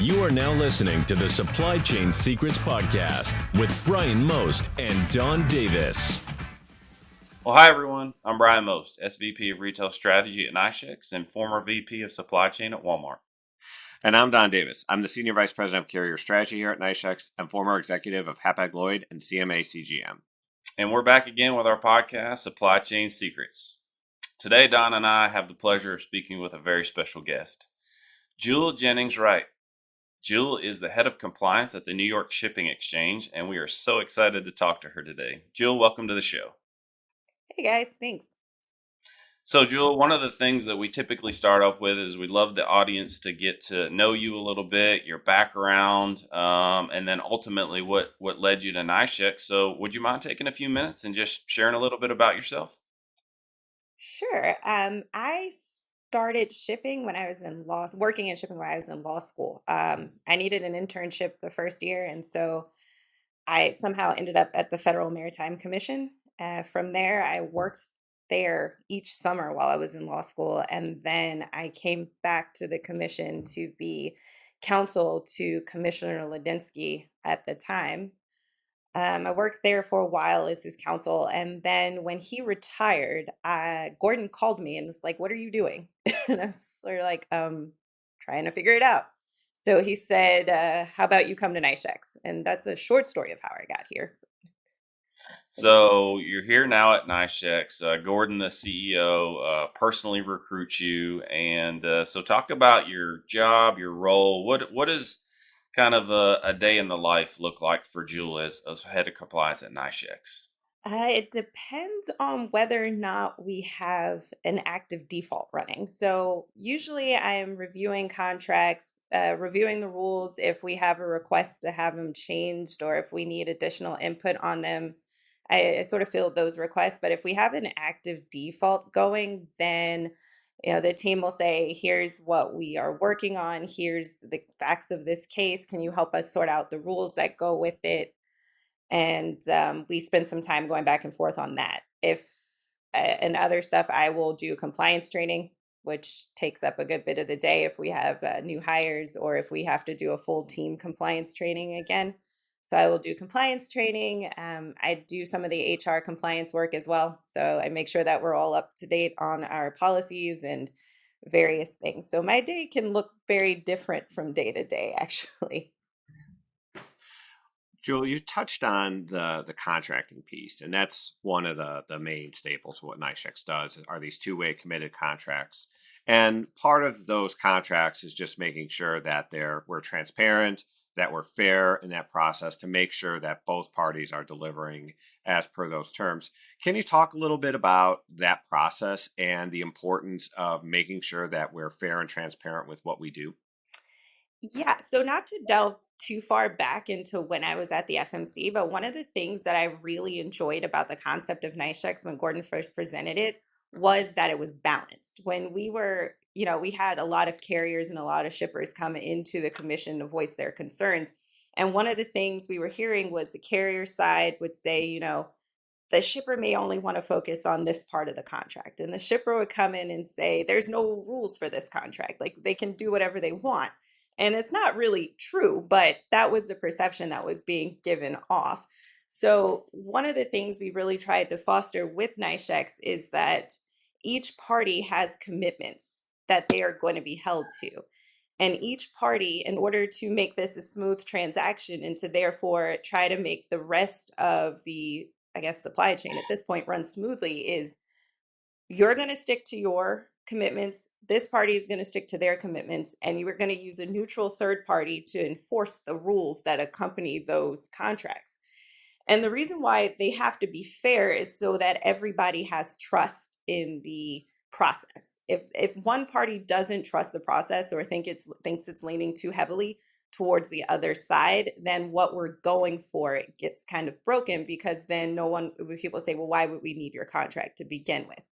You are now listening to the Supply Chain Secrets Podcast with Bryan Most and Don Davis. Well, hi, everyone. I'm Bryan Most, SVP of Retail Strategy at NYSHEX and former VP of Supply Chain at Walmart. And I'm Don Davis. I'm the Senior Vice President of Carrier Strategy here at NiceChecks and former executive of Hapag-Lloyd and CMA CGM. And we're back again with our podcast, Supply Chain Secrets. Today, Don and I have the pleasure of speaking with a very special guest, Jewel Jennings-Wright. Jewel is the head of compliance at the New York Shipping Exchange, and we are so excited to talk to her today. Jewel, welcome to the show. Hey guys, thanks. So, Jewel, one of the things that we typically start off with is we love the audience to get to know you a little bit, your background, and then ultimately what led you to NiceChecks. So, would you mind taking a few minutes and just sharing a little bit about yourself? Sure. I started shipping when I was working in shipping when I was in law school. I needed an internship the first year, and so I somehow ended up at the Federal Maritime Commission. From there, I worked there each summer while I was in law school. And then I came back to the commission to be counsel to Commissioner Ladinsky at the time. I worked there for a while as his counsel. And then when he retired, Gordon called me and was like, "What are you doing?" And I was sort of like, trying to figure it out. So he said, "How about you come to NiceChecks?" And that's a short story of how I got here. So you're here now at NiceChecks. Gordon, the CEO, personally recruits you. And so talk about your job, your role. What does kind of a day in the life look like for Jewel as head of compliance at NiceChecks? It depends on whether or not we have an active default running. So usually I am reviewing contracts, reviewing the rules if we have a request to have them changed or if we need additional input on them. I sort of field those requests, but if we have an active default going, then the team will say, "Here's what we are working on. Here's the facts of this case. Can you help us sort out the rules that go with it?" And we spend some time going back and forth on that. If and other stuff, I will do compliance training, which takes up a good bit of the day if we have new hires or if we have to do a full team compliance training again. So I will do compliance training. I do some of the HR compliance work as well. So I make sure that we're all up to date on our policies and various things. So my day can look very different from day to day, actually. Jewel, you touched on the contracting piece, and that's one of the main staples of what NiceChecks does are these two-way committed contracts. And part of those contracts is just making sure that we're transparent, that we're fair in that process to make sure that both parties are delivering as per those terms. Can you talk a little bit about that process and the importance of making sure that we're fair and transparent with what we do? Yeah, so not to delve too far back into when I was at the FMC, but one of the things that I really enjoyed about the concept of NiceChecks when Gordon first presented it was that it was balanced. When we were, we had a lot of carriers and a lot of shippers come into the commission to voice their concerns. And one of the things we were hearing was the carrier side would say, the shipper may only want to focus on this part of the contract. And the shipper would come in and say, "There's no rules for this contract. Like they can do whatever they want." And it's not really true, but that was the perception that was being given off. So one of the things we really tried to foster with NiceChecks is that each party has commitments that they are going to be held to. And each party, in order to make this a smooth transaction and to therefore try to make the rest of the, supply chain at this point run smoothly, is you're going to stick to your commitments. This party is going to stick to their commitments, and you are going to use a neutral third party to enforce the rules that accompany those contracts. And the reason why they have to be fair is so that everybody has trust in the process. If one party doesn't trust the process or thinks it's leaning too heavily towards the other side, then what we're going for gets kind of broken, because then people say, "Well, why would we need your contract to begin with?"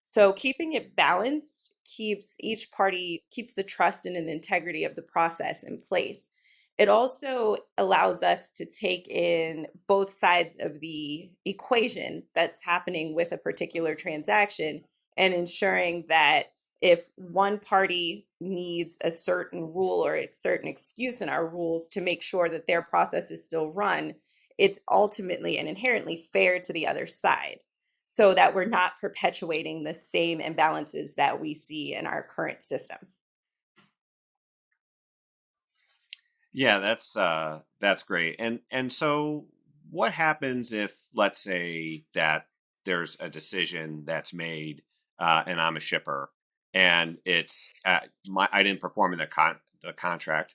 So keeping it balanced keeps the trust and the integrity of the process in place. It also allows us to take in both sides of the equation that's happening with a particular transaction and ensuring that if one party needs a certain rule or a certain excuse in our rules to make sure that their process is still run, it's ultimately and inherently fair to the other side, so that we're not perpetuating the same imbalances that we see in our current system. Yeah, that's great. And so what happens if, let's say that there's a decision that's made, and I'm a shipper, and it's I didn't perform in the contract.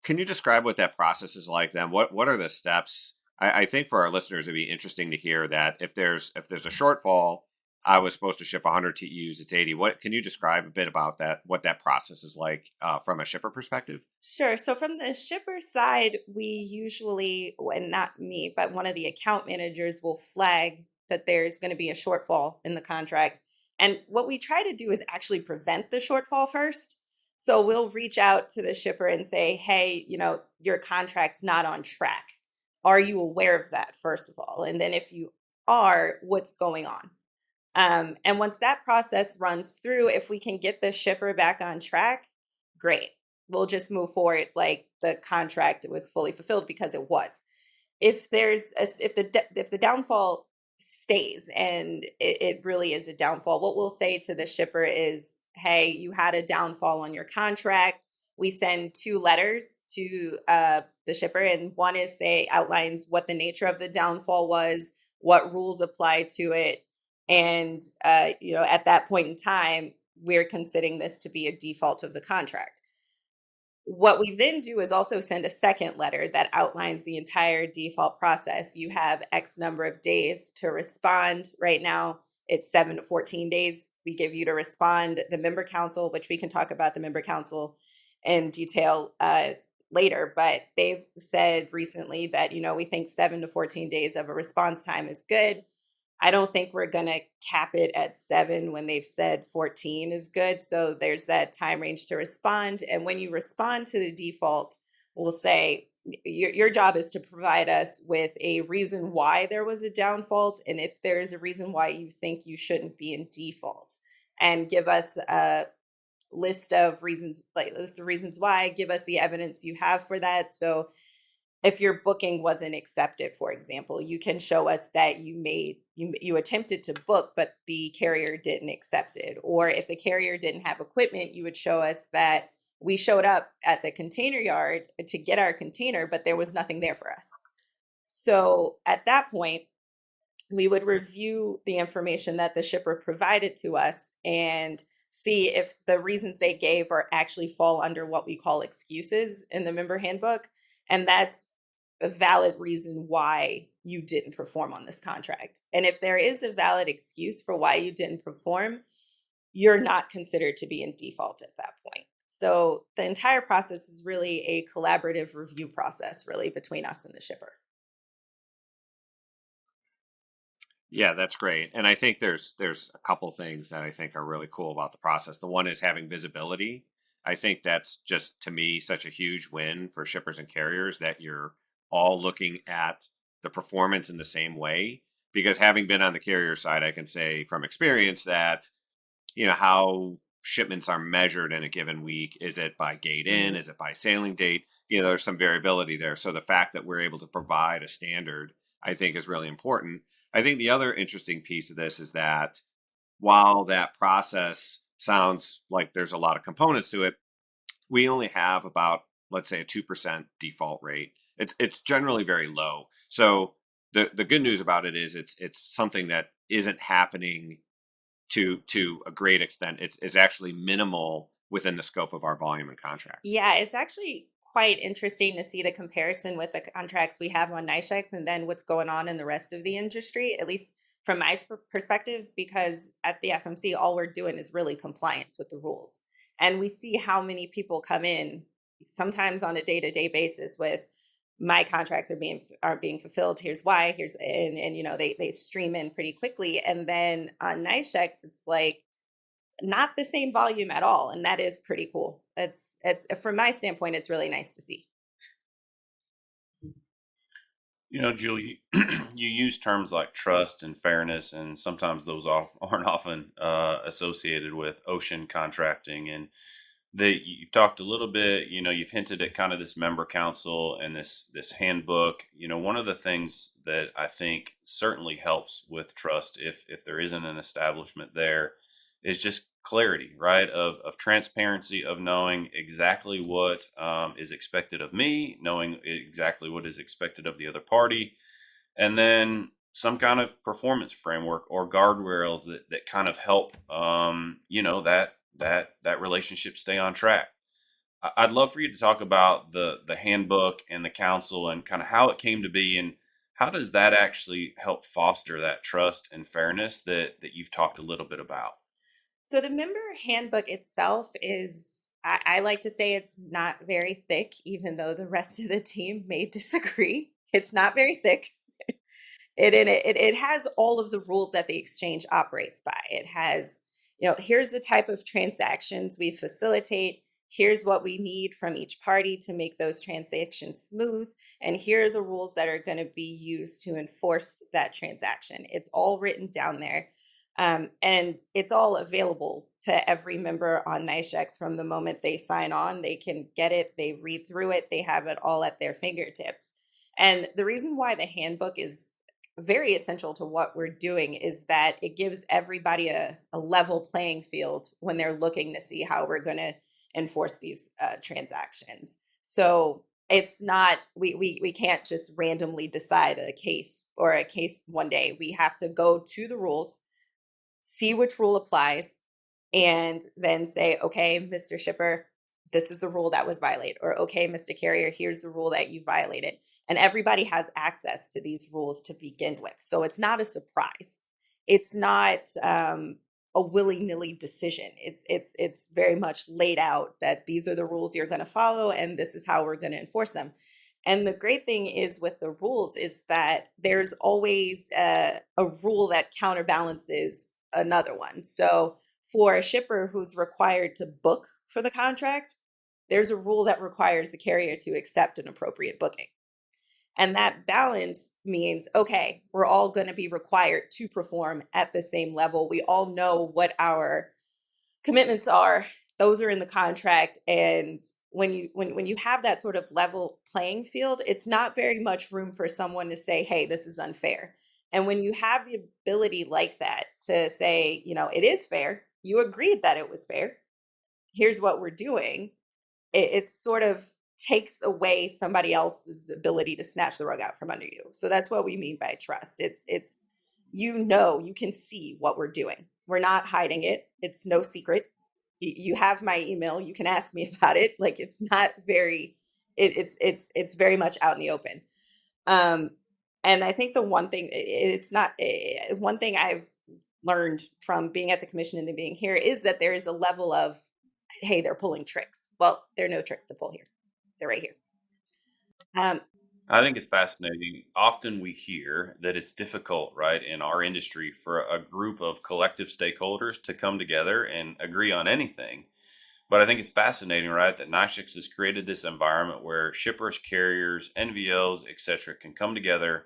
Can you describe what that process is like then? What are the steps? I think for our listeners, it'd be interesting to hear that if there's a shortfall, I was supposed to ship 100 TEUs, it's 80. What can you describe a bit about that? What that process is like from a shipper perspective? Sure. So from the shipper side, we usually, and not me, but one of the account managers will flag that there's going to be a shortfall in the contract. And what we try to do is actually prevent the shortfall first. So we'll reach out to the shipper and say, hey, your contract's not on track. Are you aware of that, first of all? And then if you are, what's going on? And once that process runs through, if we can get the shipper back on track, great. We'll just move forward like the contract was fully fulfilled, because it was. If the downfall stays and it really is a downfall, what we'll say to the shipper is, hey, you had a downfall on your contract. We send 2 letters to the shipper, and one outlines what the nature of the downfall was, what rules apply to it. And, at that point in time, we're considering this to be a default of the contract. What we then do is also send a second letter that outlines the entire default process. You have X number of days to respond. Right now, it's 7 to 14 days we give you to respond. The member council, which we can talk about the member council in detail later, but they've said recently that, we think 7 to 14 days of a response time is good. I don't think we're going to cap it at 7 when they've said 14 is good. So there's that time range to respond. And when you respond to the default, we'll say your job is to provide us with a reason why there was a downfault, and if there's a reason why you think you shouldn't be in default, and give us a list of reasons why, give us the evidence you have for that. So if your booking wasn't accepted, for example, you can show us that you attempted to book, but the carrier didn't accept it. Or if the carrier didn't have equipment, you would show us that we showed up at the container yard to get our container, but there was nothing there for us. So at that point, we would review the information that the shipper provided to us and see if the reasons they gave are actually fall under what we call excuses in the member handbook. And that's a valid reason why you didn't perform on this contract. And if there is a valid excuse for why you didn't perform, you're not considered to be in default at that point. So the entire process is really a collaborative review process, really, between us and the shipper. Yeah, that's great. And I think there's a couple things that I think are really cool about the process. The one is having visibility. I think that's just, to me, such a huge win for shippers and carriers, that you're all looking at the performance in the same way. Because having been on the carrier side, I can say from experience that, how shipments are measured in a given week. Is it by gate in? Is it by sailing date? There's some variability there. So the fact that we're able to provide a standard, I think, is really important. I think the other interesting piece of this is that while that process sounds like there's a lot of components to it, we only have about, let's say, a 2% default rate. It's generally very low. So the good news about it is it's something that isn't happening to a great extent. It's actually minimal within the scope of our volume and contracts. Yeah, it's actually quite interesting to see the comparison with the contracts we have on NiceChecks and then what's going on in the rest of the industry, at least from my perspective, because at the FMC, all we're doing is really compliance with the rules. And we see how many people come in, sometimes on a day-to-day basis, with my contracts aren't being fulfilled. Here's why. They stream in pretty quickly. And then on NiceChecks, it's like not the same volume at all, and that is pretty cool. It's from my standpoint, it's really nice to see. Jewel, you use terms like trust and fairness, and sometimes those aren't often associated with ocean contracting. And you've talked a little bit, you've hinted at kind of this member council and this handbook. One of the things that I think certainly helps with trust, if there isn't an establishment there, is just clarity, right? Of transparency, of knowing exactly what is expected of me, knowing exactly what is expected of the other party, and then some kind of performance framework or guardrails that kind of help, that relationship stay on track. I'd love for you to talk about the handbook and the council and kind of how it came to be, and how does that actually help foster that trust and fairness that you've talked a little bit about. So the member handbook itself is, I like to say it's not very thick, even though the rest of the team may disagree. It's not very thick. It has all of the rules that the exchange operates by. It has, here's the type of transactions we facilitate. Here's what we need from each party to make those transactions smooth. And here are the rules that are going to be used to enforce that transaction. It's all written down there. And it's all available to every member on NiceChecks from the moment they sign on. They can get it, they read through it, they have it all at their fingertips. And the reason why the handbook is very essential to what we're doing is that it gives everybody a level playing field when they're looking to see how we're going to enforce these transactions. So it's not, we can't just randomly decide a case one day. We have to go to the rules, see which rule applies, and then say, okay, Mr. Shipper, this is the rule that was violated. Or, okay, Mr. Carrier, here's the rule that you violated. And everybody has access to these rules to begin with. So it's not a surprise. It's not a willy-nilly decision. It's very much laid out that these are the rules you're going to follow, and this is how we're going to enforce them. And the great thing is with the rules is that there's always a rule that counterbalances another one. So for a shipper who's required to book for the contract, there's a rule that requires the carrier to accept an appropriate booking. And that balance means, okay, we're all going to be required to perform at the same level. We all know what our commitments are. Those are in the contract. And when you have that sort of level playing field, it's not very much room for someone to say, hey, this is unfair. And when you have the ability like that to say, it is fair, you agreed that it was fair, here's what we're doing, it sort of takes away somebody else's ability to snatch the rug out from under you. So that's what we mean by trust. It's you can see what we're doing. We're not hiding it. It's no secret. You have my email. You can ask me about it. Like, it's not very, it's very much out in the open. And I think the one thing, one thing I've learned from being at the commission and then being here is that there is a level of, hey, they're pulling tricks. Well, there are no tricks to pull here. They're right here. I think it's fascinating. Often we hear that it's difficult, right, in our industry for a group of collective stakeholders to come together and agree on anything. But I think it's fascinating, right, that NYSHEX has created this environment where shippers, carriers, NVOs, etc., can come together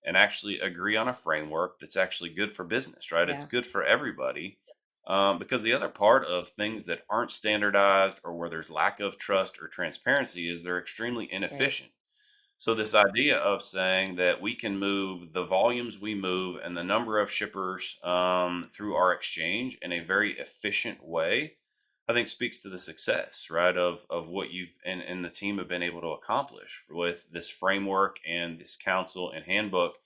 and actually agree on a framework that's actually good for business, right? Yeah. It's good for everybody. Because the other part of things that aren't standardized or where there's lack of trust or transparency is they're extremely inefficient. Right. So this idea of saying that we can move the volumes we move and the number of shippers through our exchange in a very efficient way, I think speaks to the success, right, of what you've and the team have been able to accomplish with this framework and this council and handbook.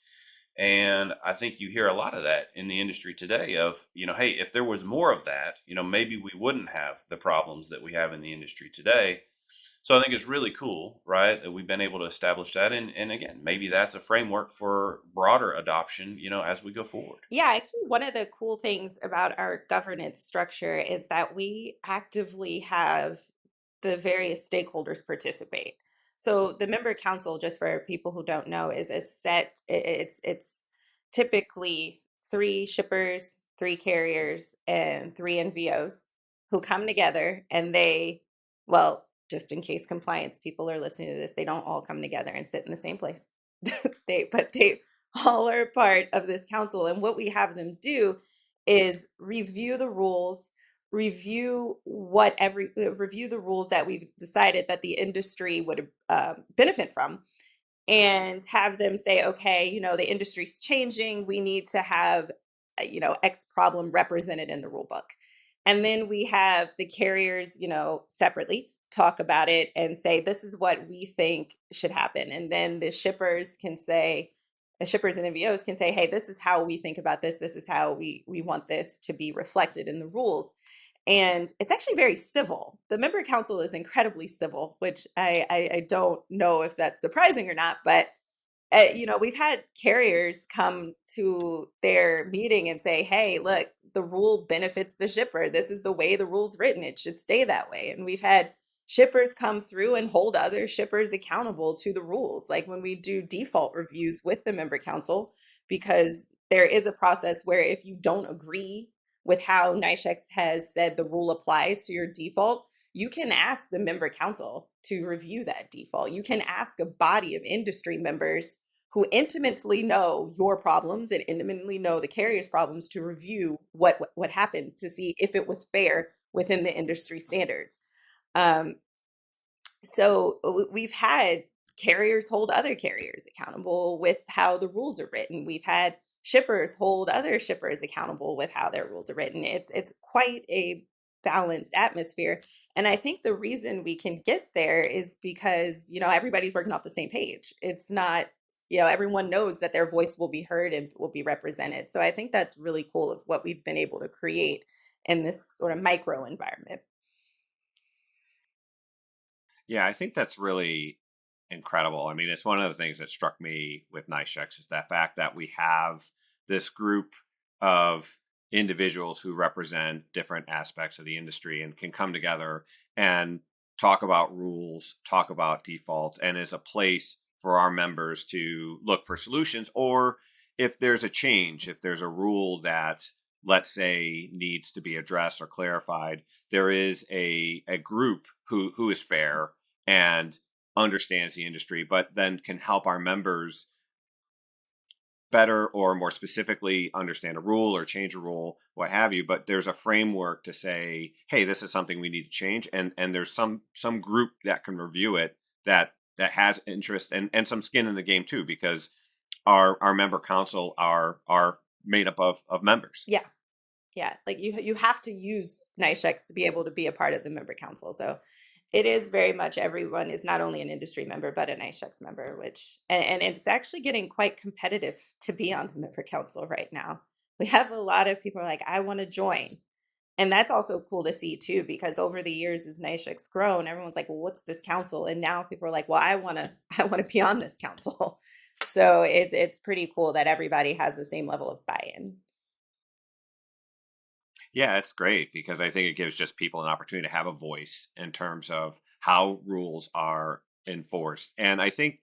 And I think you hear a lot of that in the industry today of, hey, if there was more of that, maybe we wouldn't have the problems that we have in the industry today. So I think it's really cool, right, that we've been able to establish that. And again, maybe that's a framework for broader adoption, as we go forward. Yeah, actually, one of the cool things about our governance structure is that we actively have the various stakeholders participate. So the member council, just for people who don't know, is a set, it's typically 3 shippers, 3 carriers, and 3 NVOs who come together, and just in case compliance people are listening to this, they don't all come together and sit in the same place. they all are part of this council. And what we have them do is review the rules, review the rules that we've decided that the industry would benefit from, and have them say, okay, the industry's changing. We need to have, X problem represented in the rule book. And then we have the carriers, separately talk about it and say, this is what we think should happen. And then the shippers and NVOs can say, hey, this is how we think about this. This is how we want this to be reflected in the rules. And it's actually very civil. The member council is incredibly civil, which I don't know if that's surprising or not, but we've had carriers come to their meeting and say, hey, look, the rule benefits the shipper. This is the way the rule's written. It should stay that way. And we've had shippers come through and hold other shippers accountable to the rules, like when we do default reviews with the member council, because there is a process where if you don't agree with how NYSHEX has said the rule applies to your default, you can ask the member council to review that default. You can ask a body of industry members who intimately know your problems and intimately know the carrier's problems to review what happened, to see if it was fair within the industry standards. So we've had carriers hold other carriers accountable with how the rules are written. We've had shippers hold other shippers accountable with how their rules are written. It's quite a balanced atmosphere. And I think the reason we can get there is because, everybody's working off the same page. It's not, everyone knows that their voice will be heard and will be represented. So I think that's really cool of what we've been able to create in this sort of micro environment. Yeah, I think that's really incredible. I mean, it's one of the things that struck me with NiceChecks is that fact that we have this group of individuals who represent different aspects of the industry and can come together and talk about rules, talk about defaults, and is a place for our members to look for solutions. Or if there's a change, if there's a rule that, let's say, needs to be addressed or clarified, there is a group who is fair and understands the industry, but then can help our members better or more specifically understand a rule or change a rule, what have you. But there's a framework to say, hey, this is something we need to change. And there's some group that can review it that has interest and some skin in the game too, because our member council are made up of members. Yeah. Yeah. Like you have to use NiceChecks to be able to be a part of the member council. So it is very much everyone is not only an industry member, but a NiceChecks member, and it's actually getting quite competitive to be on the member council right now. We have a lot of people like, I want to join. And that's also cool to see too, because over the years as NiceChecks grown, everyone's like, well, what's this council? And now people are like, well, I want to be on this council. So it's pretty cool that everybody has the same level of buy-in. Yeah, it's great because I think it gives just people an opportunity to have a voice in terms of how rules are enforced. And I think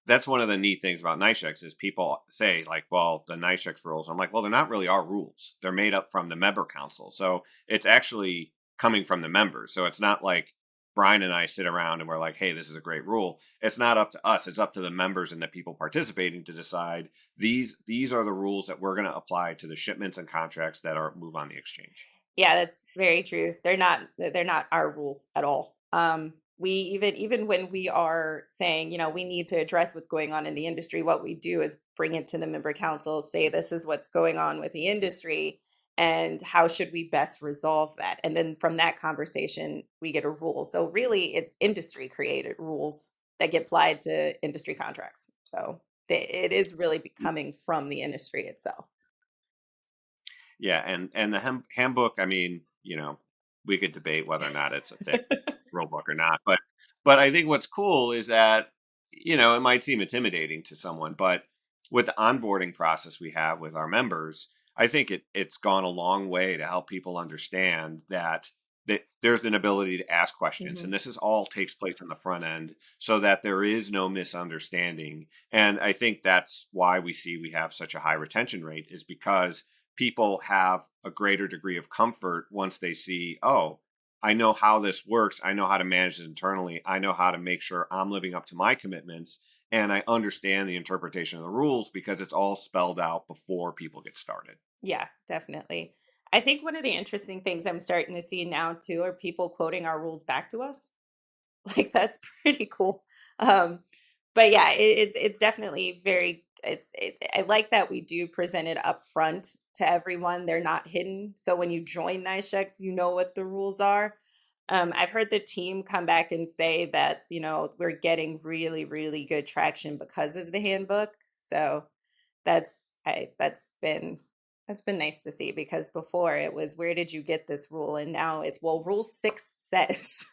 that's one of the neat things about NiceChecks is people say like, well, the NiceChecks rules. I'm like, well, they're not really our rules. They're made up from the member council. So it's actually coming from the members. So it's not like Bryan and I sit around and we're like, hey, this is a great rule. It's not up to us. It's up to the members and the people participating to decide these are the rules that we're going to apply to the shipments and contracts that are move on the exchange. Yeah, that's very true. They're not our rules at all. We even when we are saying, we need to address what's going on in the industry, what we do is bring it to the member council, say this is what's going on with the industry and how should we best resolve that. And then from that conversation, we get a rule. So really it's industry created rules that get applied to industry contracts. So it is really becoming from the industry itself. Yeah, and the handbook, I mean, we could debate whether or not it's a thick rule book or not, but I think what's cool is that it might seem intimidating to someone, but with the onboarding process we have with our members, I think it's gone a long way to help people understand that there's an ability to ask questions, Mm-hmm. and this is all takes place on the front end, so that there is no misunderstanding. And I think that's why we have such a high retention rate, is because people have a greater degree of comfort once they see, oh, I know how this works. I know how to manage this internally. I know how to make sure I'm living up to my commitments. and I understand the interpretation of the rules because it's all spelled out before people get started. Yeah, definitely. I think one of the interesting things I'm starting to see now too are people quoting our rules back to us. Like that's pretty cool. Um, but yeah, it's definitely very I like that we do present it up front to everyone. They're not hidden. So when you join NiceChecks, you know what the rules are. I've heard the team come back and say that, we're getting really, really good traction because of the handbook. So that's been nice to see, because before it was, where did you get this rule? And now it's, well, rule 6 says.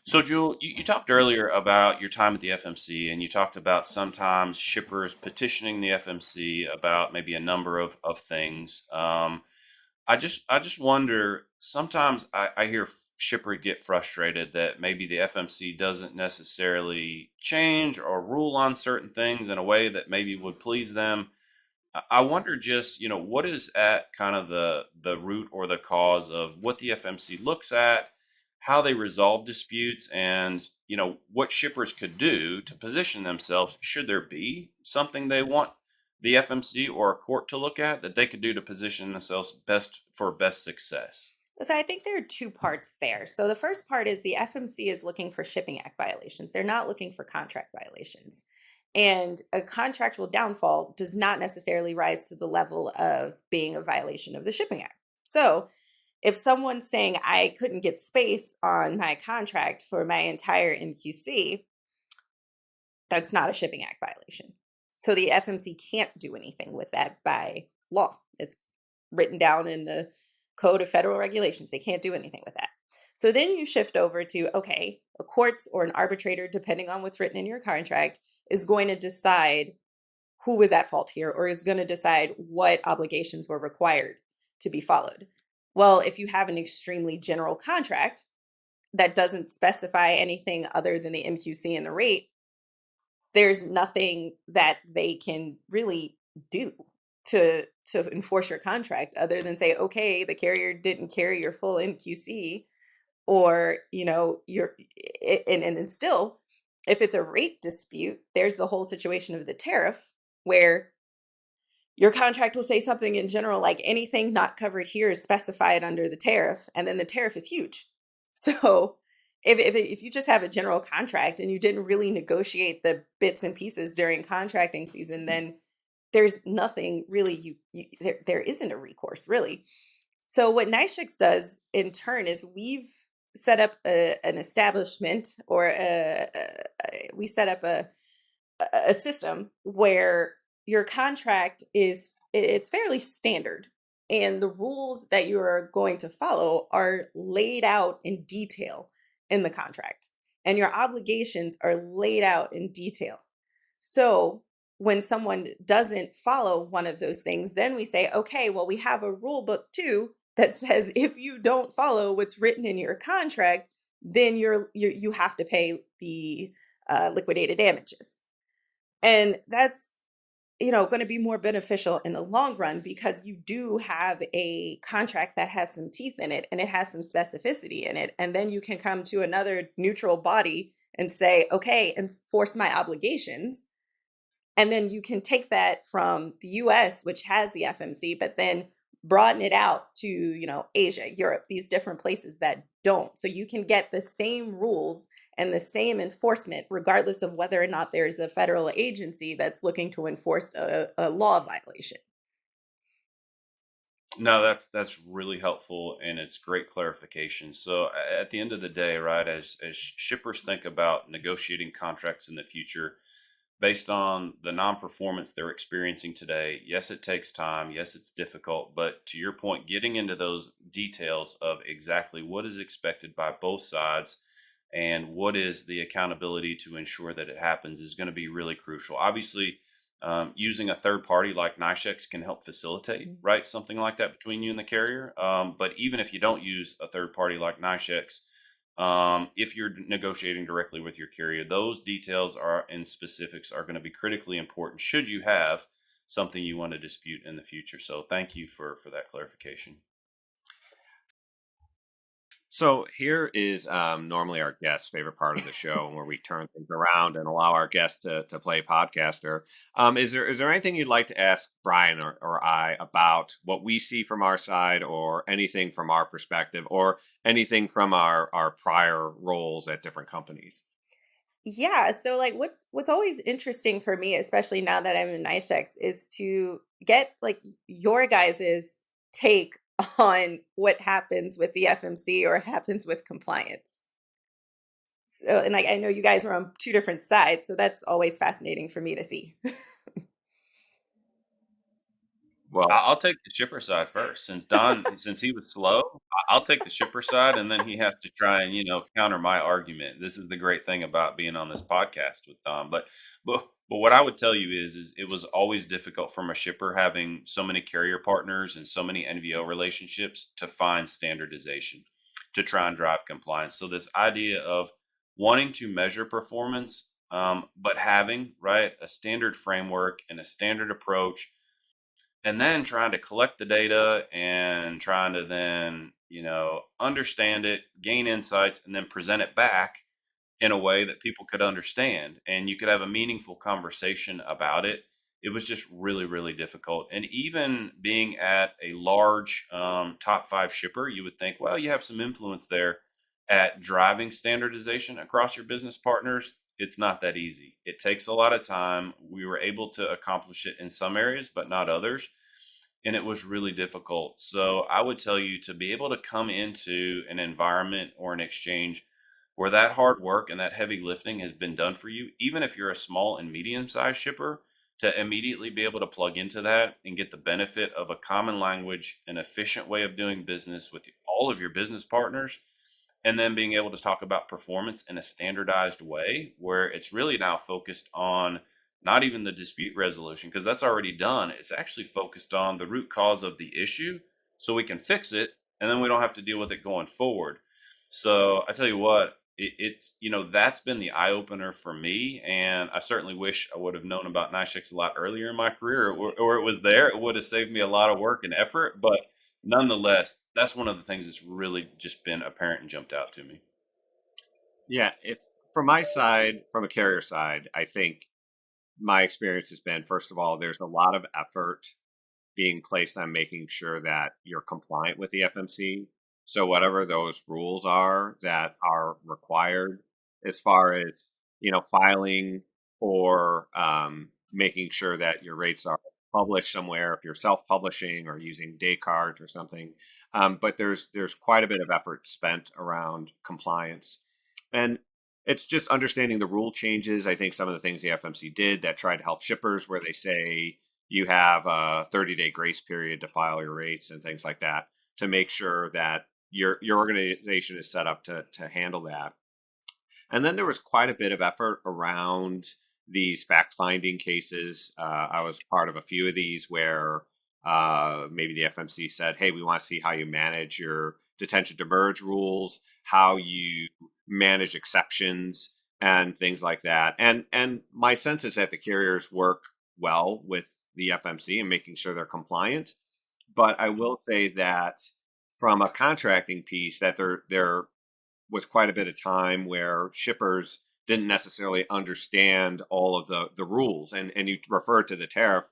So, Jewel, you talked earlier about your time at the FMC, and you talked about sometimes shippers petitioning the FMC about maybe a number of things. I just wonder. Sometimes I hear shipper get frustrated that maybe the FMC doesn't necessarily change or rule on certain things in a way that maybe would please them. I wonder just, what is at kind of the root or the cause of what the FMC looks at, how they resolve disputes, and, what shippers could do to position themselves should there be something they want the FMC or a court to look at that they could do to position themselves best success. So I think there are two parts there. So the first part is the FMC is looking for Shipping Act violations. They're not looking for contract violations. And a contractual downfall does not necessarily rise to the level of being a violation of the Shipping Act. So if someone's saying I couldn't get space on my contract for my entire MQC, that's not a Shipping Act violation. So the FMC can't do anything with that by law. It's written down in the Code of Federal Regulations. They can't do anything with that. So then you shift over to, okay, a court or an arbitrator, depending on what's written in your contract, is going to decide who was at fault here, or is going to decide what obligations were required to be followed. Well, if you have an extremely general contract that doesn't specify anything other than the MQC and the rate, there's nothing that they can really do to enforce your contract other than say, okay, the carrier didn't carry your full MQC, or, you're, and still, if it's a rate dispute, there's the whole situation of the tariff, where your contract will say something in general, like anything not covered here is specified under the tariff, and then the tariff is huge. So if you just have a general contract and you didn't really negotiate the bits and pieces during contracting season, then there's nothing really, there isn't a recourse really. So what NiceChecks does in turn is we've set up an establishment, or we set up a system where your contract it's fairly standard, and the rules that you are going to follow are laid out in detail in the contract, and your obligations are laid out in detail. So when someone doesn't follow one of those things, then we say, okay, well, we have a rule book too that says if you don't follow what's written in your contract, then you have to pay the liquidated damages. And that's going to be more beneficial in the long run, because you do have a contract that has some teeth in it and it has some specificity in it. And then you can come to another neutral body and say, okay, enforce my obligations. And then you can take that from the US, which has the FMC, but then broaden it out to, Asia, Europe, these different places that don't. So you can get the same rules and the same enforcement, regardless of whether or not there's a federal agency that's looking to enforce a law violation. No, that's really helpful, and it's great clarification. So at the end of the day, right, as shippers think about negotiating contracts in the future, based on the non-performance they're experiencing today, yes, it takes time. Yes, it's difficult. But to your point, getting into those details of exactly what is expected by both sides and what is the accountability to ensure that it happens is going to be really crucial. Obviously, using a third party like NiceChecks can help facilitate, right, something like that between you and the carrier. But even if you don't use a third party like NiceChecks, if you're negotiating directly with your carrier, those details and specifics are going to be critically important should you have something you want to dispute in the future. So thank you for that clarification. So here is normally our guest's favorite part of the show, where we turn things around and allow our guest to play podcaster. Is there anything you'd like to ask Bryan or I about what we see from our side, or anything from our perspective, or anything from our prior roles at different companies? Yeah, so like what's always interesting for me, especially now that I'm in NICE, is to get like your guys's take on what happens with the FMC or happens with compliance. So, and like I know you guys were on two different sides, so that's always fascinating for me to see. Well, I'll take the shipper side first, since since he was slow. I'll take the shipper side, and then he has to try and counter my argument. This is the great thing about being on this podcast with Don. But what I would tell you is it was always difficult from a shipper having so many carrier partners and so many NVO relationships to find standardization to try and drive compliance. So this idea of wanting to measure performance, but having right a standard framework and a standard approach, and then trying to collect the data and trying to then understand it, gain insights, and then present it back in a way that people could understand and you could have a meaningful conversation about it. It was just really, really difficult. And even being at a large top five shipper, you would think, well, you have some influence there at driving standardization across your business partners. It's not that easy. It takes a lot of time. We were able to accomplish it in some areas, but not others. And it was really difficult. So I would tell you to be able to come into an environment or an exchange where that hard work and that heavy lifting has been done for you, even if you're a small and medium sized shipper, to immediately be able to plug into that and get the benefit of a common language, an efficient way of doing business with all of your business partners, and then being able to talk about performance in a standardized way where it's really now focused on not even the dispute resolution, because that's already done. It's actually focused on the root cause of the issue so we can fix it and then we don't have to deal with it going forward. So I tell you what, that's been the eye opener for me. And I certainly wish I would have known about NiceChecks a lot earlier in my career, or it was there. It would have saved me a lot of work and effort. But nonetheless, that's one of the things that's really just been apparent and jumped out to me. yeah, if from my side, from a carrier side, I think my experience has been, first of all, there's a lot of effort being placed on making sure that you're compliant with the FMC. So whatever those rules are that are required, as far as filing, or making sure that your rates are published somewhere if you're self-publishing or using day cards or something. But there's quite a bit of effort spent around compliance, and it's just understanding the rule changes. I think some of the things the FMC did that tried to help shippers, where they say you have a 30-day grace period to file your rates and things like that, to make sure that your organization is set up to handle that. And then there was quite a bit of effort around these fact-finding cases. I was part of a few of these where maybe the FMC said, hey, we want to see how you manage your detention to merge rules, how you manage exceptions and things like that. And my sense is that the carriers work well with the FMC and making sure they're compliant. But I will say that from a contracting piece, that there was quite a bit of time where shippers didn't necessarily understand all of the rules. And you referred to the tariff.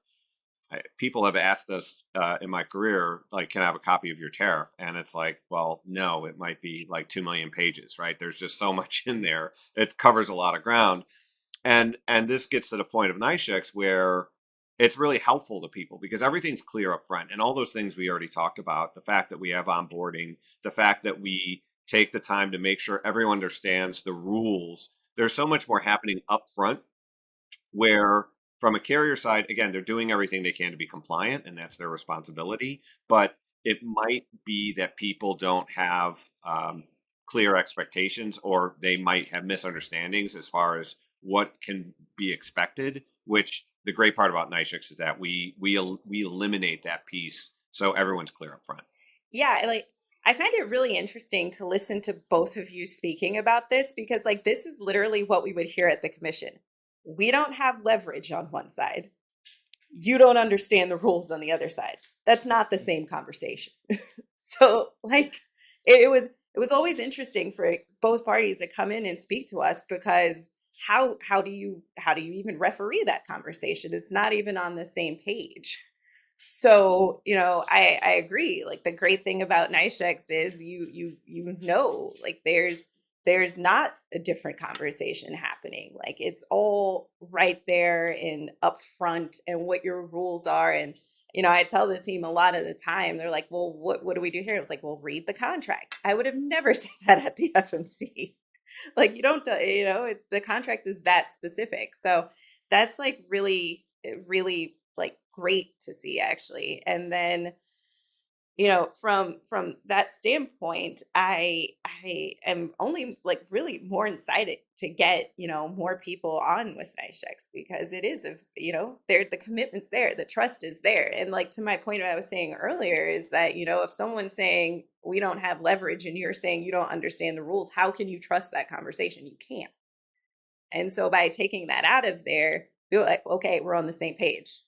People have asked us in my career, like, can I have a copy of your tariff? And it's like, well, no, it might be like 2 million pages, right? There's just so much in there. It covers a lot of ground. And this gets to the point of NiceChecks where it's really helpful to people because everything's clear up front. And all those things we already talked about, the fact that we have onboarding, the fact that we take the time to make sure everyone understands the rules. There's so much more happening up front, where from a carrier side, again, they're doing everything they can to be compliant, and that's their responsibility. But it might be that people don't have clear expectations, or they might have misunderstandings as far as what can be expected, which the great part about NiceChecks is that we eliminate that piece so everyone's clear up front. Yeah, I find it really interesting to listen to both of you speaking about this because like this is literally what we would hear at the commission. We don't have leverage on one side. You don't understand the rules on the other side. That's not the same conversation. So like it was it was always interesting for both parties to come in and speak to us, because how do you even referee that conversation? It's not even on the same page. So, I agree. Like, the great thing about NiceChecks is like there's not a different conversation happening. Like, it's all right there and upfront, and what your rules are. And I tell the team a lot of the time, they're like, well, what do we do here? It's like, well, read the contract. I would have never said that at the FMC. Like, you don't, it's, the contract is that specific. So that's like really, really like great to see, actually. And then, from that standpoint, I am only like really more excited to get, more people on with NiceChecks, because it is there, the commitment's there, the trust is there. And like, to my point, what I was saying earlier is that, if someone's saying we don't have leverage and you're saying you don't understand the rules, how can you trust that conversation? You can't. And so by taking that out of there, we're like, okay, we're on the same page.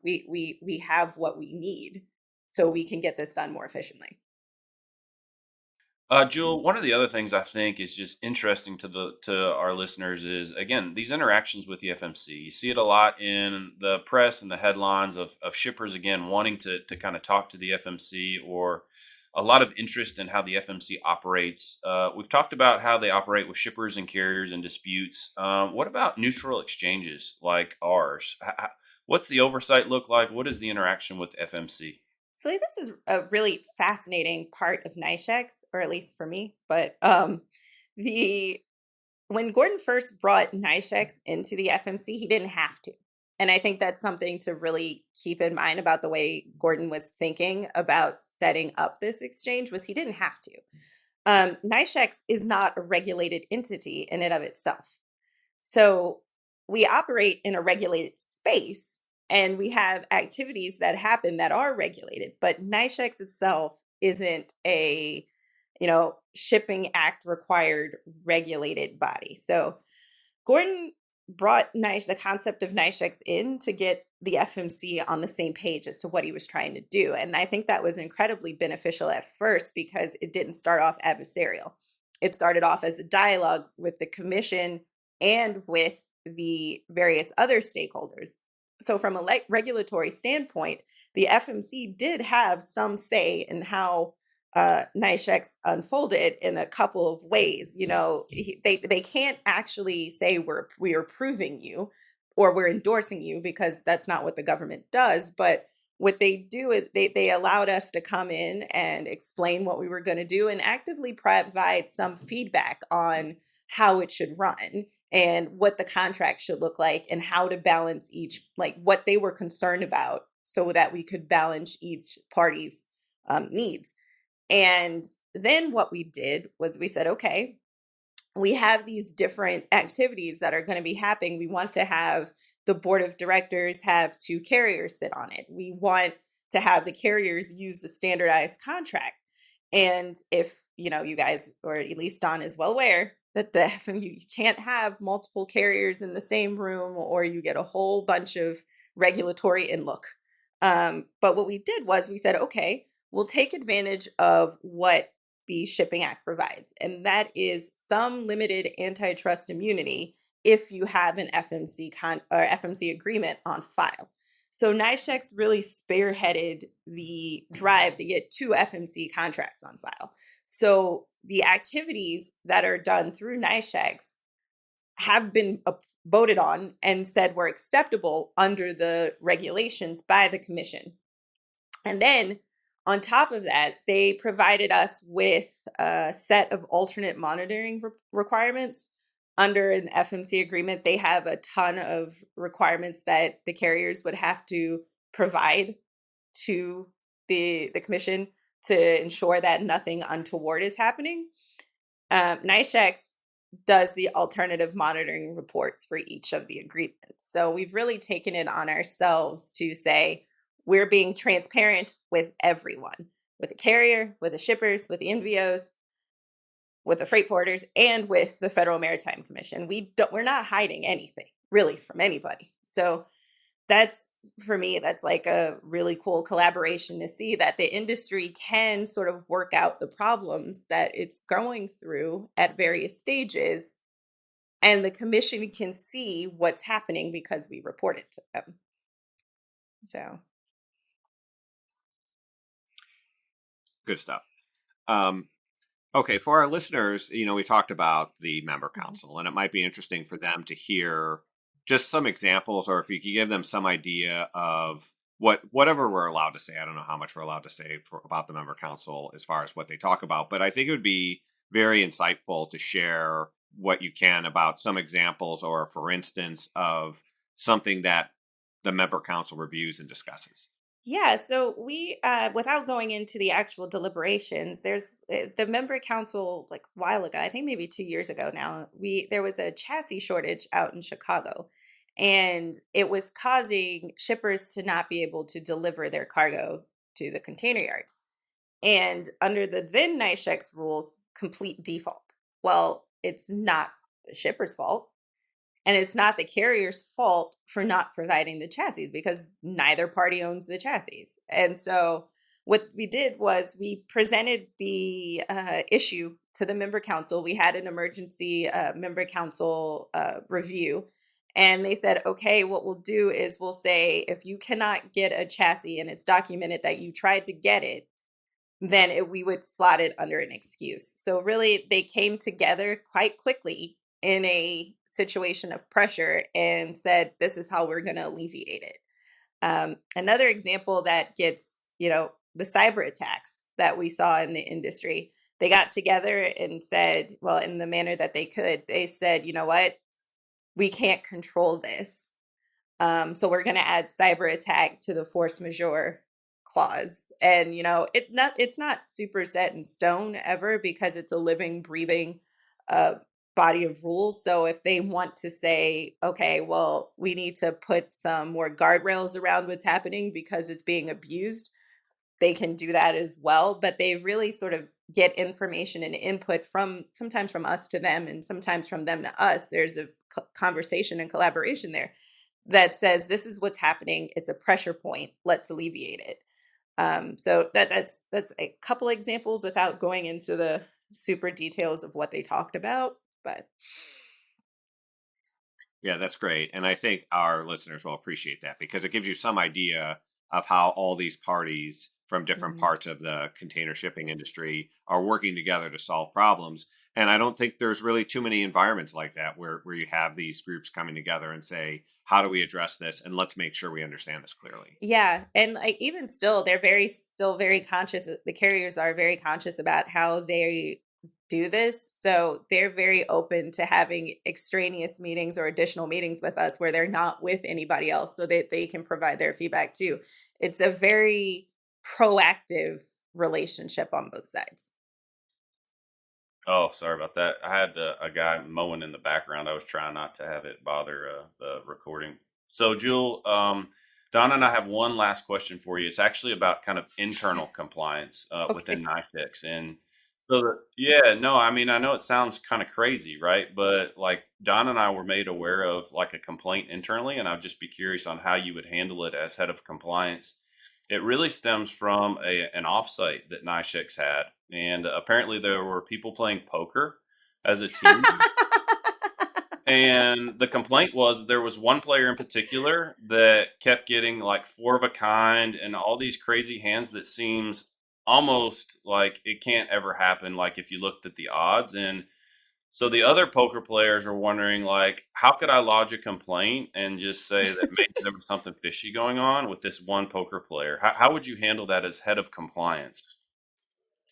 We have what we need, so we can get this done more efficiently. Jewel, one of the other things I think is just interesting to our listeners is, again, these interactions with the FMC. You see it a lot in the press and the headlines of shippers, again, wanting to kind of talk to the FMC, or a lot of interest in how the FMC operates. We've talked about how they operate with shippers and carriers and disputes. What about neutral exchanges like ours? What's the oversight look like? What is the interaction with FMC? So this is a really fascinating part of NiceChecks, or at least for me. But when Gordon first brought NiceChecks into the FMC, he didn't have to. And I think that's something to really keep in mind about the way Gordon was thinking about setting up this exchange, was he didn't have to. NiceChecks is not a regulated entity in and of itself. So we operate in a regulated space, and we have activities that happen that are regulated, but NiceChecks itself isn't a, Shipping Act required regulated body. So Gordon brought the concept of NiceChecks in to get the FMC on the same page as to what he was trying to do. And I think that was incredibly beneficial at first, because it didn't start off adversarial. It started off as a dialogue with the commission and with the various other stakeholders. So from a regulatory standpoint, the FMC did have some say in how NiceChecks unfolded in a couple of ways. They can't actually say we are approving you or we're endorsing you, because that's not what the government does. But what they do is they allowed us to come in and explain what we were going to do, and actively provide some feedback on how it should run, and what the contract should look like, and how to balance each, like what they were concerned about, so that we could balance each party's needs. And then what we did was we said, okay, we have these different activities that are going to be happening. We want to have the board of directors have 2 carriers sit on it. We want to have the carriers use the standardized contract. And if, you guys, or at least Don is well aware, that you can't have multiple carriers in the same room, or you get a whole bunch of regulatory inlook. But what we did was we said, okay, we'll take advantage of what the Shipping Act provides. And that is some limited antitrust immunity if you have an FMC agreement on file. So NiceChecks really spearheaded the drive to get 2 FMC contracts on file. So the activities that are done through NiceChecks have been voted on and said were acceptable under the regulations by the commission. And then on top of that, they provided us with a set of alternate monitoring requirements. Under an FMC agreement, they have a ton of requirements that the carriers would have to provide to the commission to ensure that nothing untoward is happening. NiceChecks does the alternative monitoring reports for each of the agreements. So we've really taken it on ourselves to say we're being transparent with everyone, with the carrier, with the shippers, with the NVOs, with the freight forwarders, and with the Federal Maritime Commission. We're not hiding anything really from anybody. So that's, for me, that's like a really cool collaboration to see that the industry can sort of work out the problems that it's going through at various stages, and the commission can see what's happening because we report it to them. So, Good stuff. Okay, for our listeners, we talked about the member council, and it might be interesting for them to hear just some examples, or if you could give them some idea of whatever we're allowed to say. I don't know how much we're allowed to say about the member council as far as what they talk about, but I think it would be very insightful to share what you can about some examples, or for instance, of something that the member council reviews and discusses. yeah, so we, without going into the actual deliberations, there's the member council, like a while ago, I think maybe 2 years ago now, there was a chassis shortage out in Chicago, and it was causing shippers to not be able to deliver their cargo to the container yard. And under the then NiceChecks rules, complete default. Well, it's not the shipper's fault. And it's not the carrier's fault for not providing the chassis, because neither party owns the chassis. And so what we did was we presented the issue to the member council. We had an emergency member council review. And they said, okay, what we'll do is we'll say, if you cannot get a chassis and it's documented that you tried to get it, then we would slot it under an excuse. So really, they came together quite quickly in a situation of pressure and said, this is how we're going to alleviate it. Another example that gets, the cyber attacks that we saw in the industry, they got together and said, well, in the manner that they could, they said, you know what, we can't control this. So we're going to add cyber attack to the force majeure clause. And, it's not super set in stone ever, because it's a living, breathing body of rules. So if they want to say, okay, well, we need to put some more guardrails around what's happening because it's being abused, they can do that as well. But they really sort of get information and input sometimes from us to them, and sometimes from them to us. There's a conversation and collaboration there that says, this is what's happening. It's a pressure point. Let's alleviate it. So that's a couple examples without going into the super details of what they talked about. But yeah, that's great. And I think our listeners will appreciate that, because it gives you some idea of how all these parties from different parts of the container shipping industry are working together to solve problems. And I don't think there's really too many environments like that where you have these groups coming together and say, how do we address this? And let's make sure we understand this clearly. yeah, and like even still, they're still very conscious. The carriers are very conscious about how they do this. So they're very open to having extraneous meetings or additional meetings with us where they're not with anybody else, so that they can provide their feedback too. It's a very proactive relationship on both sides. Oh, sorry about that. I had a guy mowing in the background. I was trying not to have it bother the recording. So, Jewel, Donna and I have one last question for you. It's actually about kind of internal compliance within NiceChecks. And so, I know it sounds kind of crazy, right? But like Don and I were made aware of like a complaint internally, and I'd just be curious on how you would handle it as head of compliance. It really stems from an offsite that NiceChecks had, and apparently there were people playing poker as a team. And the complaint was there was one player in particular that kept getting like 4 of a kind and all these crazy hands that seems almost like it can't ever happen, like if you looked at the odds. And so the other poker players are wondering, like, how could I lodge a complaint and just say that maybe there was something fishy going on with this one poker player? How would you handle that as head of compliance?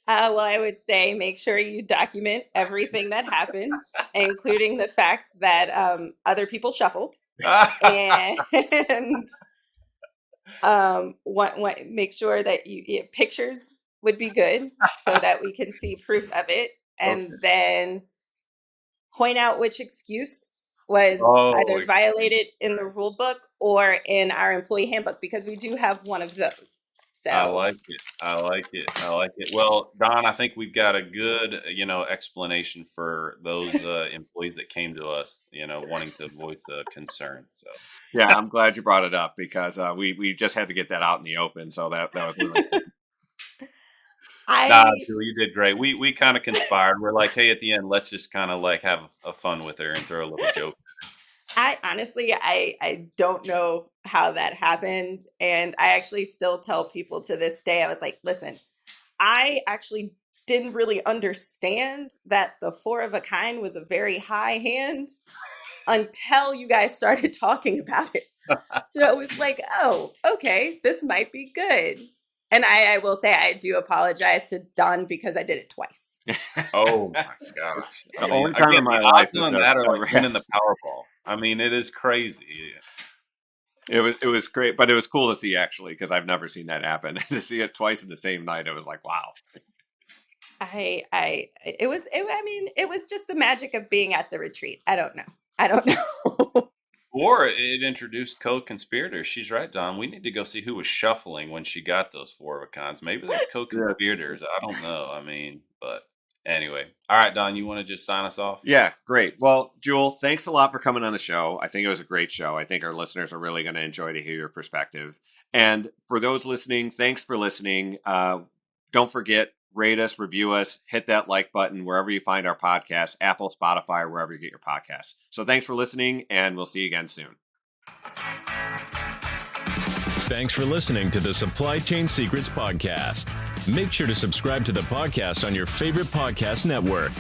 Well, I would say make sure you document everything that happened, including the fact that other people shuffled, and make sure that pictures would be good so that we can see proof of it, and then point out which excuse was either violated in the rule book or in our employee handbook, because we do have one of those. So I like it. I like it. I like it. Well, Don, I think we've got a good, explanation for those employees that came to us, wanting to voice concerns. So Yeah, I'm glad you brought it up because we just had to get that out in the open. So that was really nah, Jewel, you did great. We kind of conspired. We're like, hey, at the end, let's just kind of like have a fun with her and throw a little joke. I honestly, I don't know how that happened. And I actually still tell people to this day, I was like, listen, I actually didn't really understand that the 4 of a kind was a very high hand until you guys started talking about it. So it was like, oh, okay, this might be good. And I will say I do apologize to Don because I did it twice. Oh my gosh! the only time in my life that are like winning the Powerball. I mean, it is crazy. It was great, but it was cool to see actually because I've never seen that happen. To see it twice in the same night, it was like, wow. It was just the magic of being at the retreat. I don't know. Or it introduced co-conspirators. She's right, Don. We need to go see who was shuffling when she got those 4 of a kinds. Maybe they're co-conspirators. I don't know. I mean, but anyway. All right, Don, you want to just sign us off? Yeah, great. Well, Jewel, thanks a lot for coming on the show. I think it was a great show. I think our listeners are really going to enjoy to hear your perspective. And for those listening, thanks for listening. Don't forget, rate us, review us, hit that like button wherever you find our podcast, Apple, Spotify, or wherever you get your podcasts. So thanks for listening, and we'll see you again soon. Thanks for listening to the Supply Chain Secrets Podcast. Make sure to subscribe to the podcast on your favorite podcast network.